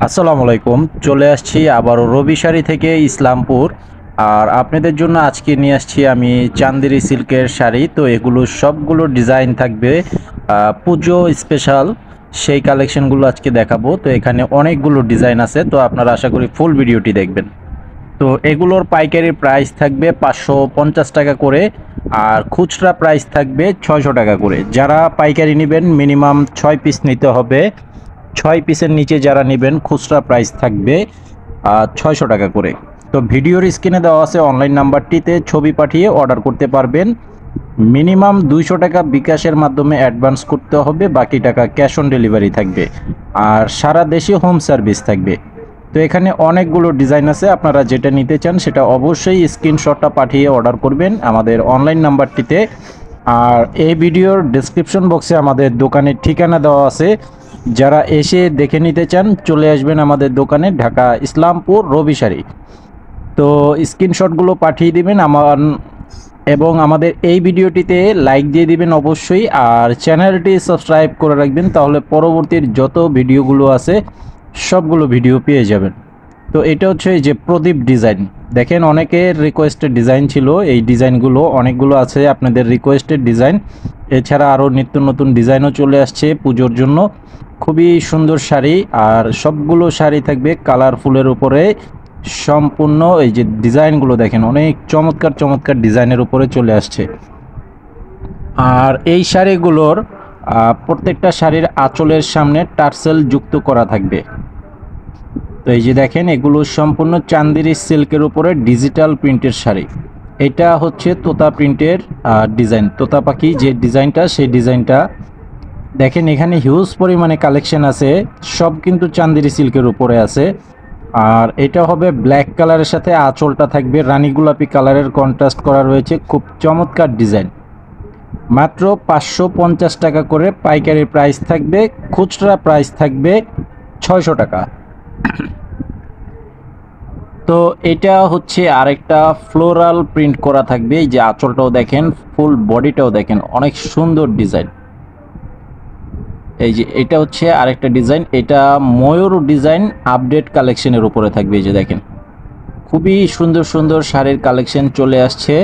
আসসালামু আলাইকুম। চলে আসছি আবারও রবি শাড়ি থেকে ইসলামপুর। আর আপনাদের জন্য আজকে নিয়ে আসছি আমি চান্দেরি সিল্কের শাড়ি। তো এগুলো সবগুলো ডিজাইন থাকবে পুজো স্পেশাল, সেই কালেকশনগুলো আজকে দেখাবো। তো এখানে অনেকগুলো ডিজাইন আছে, তো আপনারা আশা করি ফুল ভিডিওটি দেখবেন। তো এগুলোর পাইকারি প্রাইস থাকবে 550 টাকা করে, আর খুচরা প্রাইস থাকবে 600 টাকা করে। যারা পাইকারি নেবেন মিনিমাম 6 পিস নিতে হবে। 6 পিসের নিচে যারা নেবেন খুচরা প্রাইস থাকবে 600 টাকা করে। তো ভিডিওর স্ক্রিনে দেওয়া আছে অনলাইন নাম্বারটিতে ছবি পাঠিয়ে অর্ডার করতে পারবেন। মিনিমাম 200 টাকা বিকাশের মাধ্যমে অ্যাডভান্স করতে হবে, বাকি টাকা ক্যাশ অন ডেলিভারি থাকবে। আর সারা দেশে হোম সার্ভিস থাকবে। তো এখানে অনেকগুলো ডিজাইন আছে, আপনারা যেটা নিতে চান সেটা অবশ্যই স্ক্রিনশটটা পাঠিয়ে অর্ডার করবেন আমাদের অনলাইন নাম্বারটিতে। আর এই ভিডিওর ডেসক্রিপশন বক্সে আমাদের দোকানের ঠিকানা দেওয়া আছে। যারা এসে দেখে নিতে চান চলে আসবেন আমাদের দোকানে, ঢাকা ইসলামপুর রবি শাড়ি। তো স্ক্রিনশটগুলো পাঠিয়ে দিবেন এবং আমাদের এই ভিডিওটিতে লাইক দিয়ে দিবেন অবশ্যই। আর চ্যানেলটি সাবস্ক্রাইব করে রাখবেন, তাহলে পরবর্তীর যত ভিডিওগুলো আছে সবগুলো ভিডিও পেয়ে যাবেন। তো এটা হচ্ছে এই যে প্রদীপ ডিজাইন, দেখেন অনেকের রিকোয়েস্টেড ডিজাইন ছিল। এই ডিজাইনগুলো অনেকগুলো আছে আপনাদের রিকোয়েস্টেড ডিজাইন। এছাড়া আরও নিত্য নতুন ডিজাইনও চলে আসছে পুজোর জন্য। খুবই সুন্দর শাড়ি, আর সবগুলো শাড়ি থাকবে কালারফুলের উপরে সম্পূর্ণ। এই যে ডিজাইনগুলো দেখেন অনেক চমৎকার চমৎকার ডিজাইনের উপরে চলে আসছে। আর এই শাড়িগুলোর প্রত্যেকটা শাড়ির আঁচলের সামনে টার্সেল যুক্ত করা থাকবে। তো এই যে দেখেন এগুলো সম্পূর্ণ চান্দেরি সিল্কের উপরে ডিজিটাল প্রিন্টের শাড়ি। এটা হচ্ছে তোতা প্রিন্টের ডিজাইন, তোতা পাখি যে ডিজাইনটা, সেই ডিজাইনটা দেখেন। এখানে হিউজ পরিমাণে কালেকশন আছে, সব কিন্তু চান্দেরি সিল্কের উপরে আছে। আর এটা হবে ব্ল্যাক কালারের সাথে আঁচলটা থাকবে রানী গোলাপি কালারের কন্ট্রাস্ট করা রয়েছে, খুব চমৎকার ডিজাইন। মাত্র 550 টাকা করে পাইকারি প্রাইস থাকবে, খুচরা প্রাইস থাকবে 600 টাকা। তো এটা হচ্ছে আরেকটা ফ্লোরাল প্রিন্ট করা থাকবে। এই যে আঁচলটাও দেখেন, ফুল বডিটাও দেখেন, অনেক সুন্দর ডিজাইন। এই যে এটা হচ্ছে আরেকটা ডিজাইন, এটা ময়ূর ডিজাইন আপডেট কালেকশনের উপরে থাকবে। এই যে দেখেন খুবই সুন্দর সুন্দর শাড়ির কালেকশন চলে আসছে।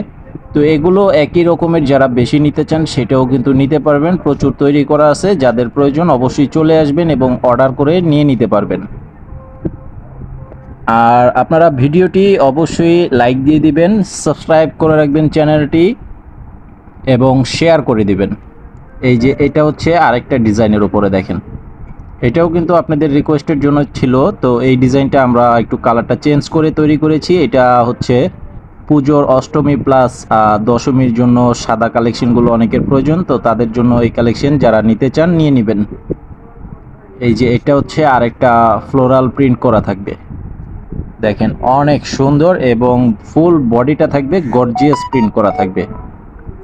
তো এগুলো একই রকমের, যারা বেশি নিতে চান সেটাও কিন্তু নিতে পারবেন, প্রচুর তৈরি করা আছে। যাদের প্রয়োজন অবশ্যই চলে আসবেন এবং অর্ডার করে নিয়ে নিতে পারবেন। আর আপনারা ভিডিওটি অবশ্যই লাইক দিয়ে দিবেন, সাবস্ক্রাইব করে রাখবেন চ্যানেলটি এবং শেয়ার করে দিবেন। এই যে এটা হচ্ছে আরেকটা ডিজাইনের উপরে দেখেন, এটাও কিন্তু আপনাদের রিকোয়েস্টের জন্য ছিল। তো এই ডিজাইনটা আমরা একটু কালারটা চেঞ্জ করে তৈরি করেছি। এটা হচ্ছে পুজোর অষ্টমী প্লাস দশমীর জন্য সাদা কালেকশনগুলো অনেকের প্রয়োজন, তো তাদের জন্য এই কালেকশন যারা নিতে চান নিয়ে নেবেন। এই যে এটা হচ্ছে আরেকটা ফ্লোরাল প্রিন্ট করা থাকবে, দেখেন অনেক সুন্দর, এবং ফুল বডিটা থাকবে গর্জিয়াস প্রিন্ট করা থাকবে।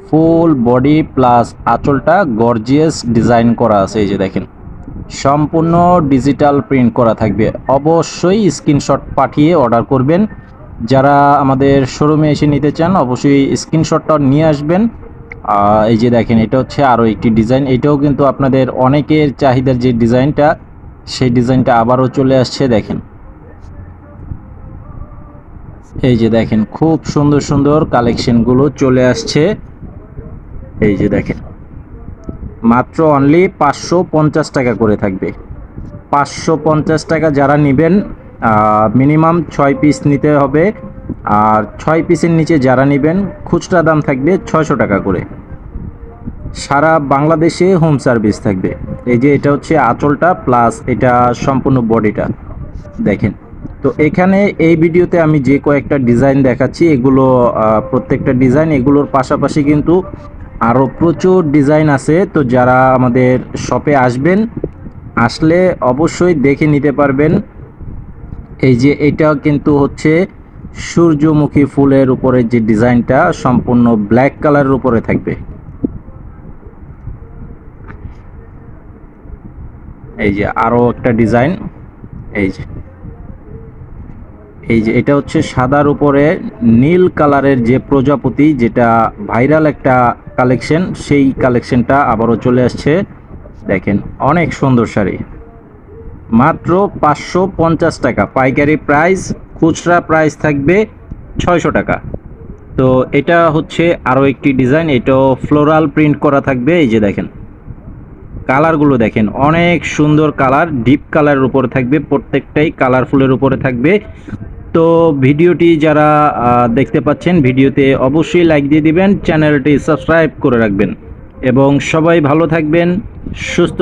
ফুল বডি প্লাস আঁচলটা গর্জিয়াস ডিজাইন করা আছে। এই যে দেখেন সম্পূর্ণ ডিজিটাল প্রিন্ট করা থাকবে। অবশ্যই স্ক্রিনশট পাঠিয়ে অর্ডার করবেন। যারা আমাদের শোরুমে এসে নিতে চান অবশ্যই স্ক্রিনশটটা নিয়ে আসবেন। এই যে দেখেন এটা হচ্ছে আরও একটি ডিজাইন, এটাও কিন্তু আপনাদের অনেকের চাহিদার যে ডিজাইনটা, সেই ডিজাইনটা আবারও চলে আসছে। দেখেন এই যে দেখেন খুব সুন্দর সুন্দর কালেকশনগুলো চলে আসছে। এই যে দেখেন মাত্র অনলি 550 টাকা করে থাকবে। 550 টাকা যারা নেবেন মিনিমাম 6 পিস নিতে হবে। আর 6 পিসের নিচে যারা নেবেন খুচরা দাম থাকবে 600 টাকা করে। সারা বাংলাদেশে হোম সার্ভিস থাকবে। এই যে এটা হচ্ছে আঁচলটা প্লাস এটা সম্পূর্ণ বডিটা দেখেন। তো এখানে এই ভিডিওতে আমি যে কয়েকটা ডিজাইন দেখাচ্ছি, এগুলো প্রত্যেকটা ডিজাইন, এগুলোর পাশাপাশি কিন্তু আরও প্রচুর ডিজাইন আছে। তো যারা আমাদের শপে আসবেন, আসলে অবশ্যই দেখে নিতে পারবেন। এই যে এটা কিন্তু হচ্ছে সূর্যমুখী ফুলের উপরে যে ডিজাইনটা সম্পূর্ণ ব্ল্যাক কালারের উপরে থাকবে। এই যে আরও একটা ডিজাইন, এই যে এটা হচ্ছে সাদার উপরে নীল কালারের যে প্রজাপতি, যেটা ভাইরাল একটা কালেকশন, সেই কালেকশনটা আবারও চলে আসছে। দেখেন অনেক সুন্দর শাড়ি। মাত্র 550 টাকা পাইকারি প্রাইস, খুচরা প্রাইস থাকবে 600 টাকা। তো এটা হচ্ছে আরও একটি ডিজাইন, এটাও ফ্লোরাল প্রিন্ট করা থাকবে। এই যে দেখেন কালারগুলো দেখেন, অনেক সুন্দর কালার, ডিপ কালারের উপরে থাকবে, প্রত্যেকটাই কালারফুলের উপরে থাকবে। তো ভিডিওটি যারা দেখতে পাচ্ছেন, ভিডিওতে অবশ্যই লাইক দিয়ে দিবেন, চ্যানেলটি সাবস্ক্রাইব করে রাখবেন এবং সবাই ভালো থাকবেন, সুস্থ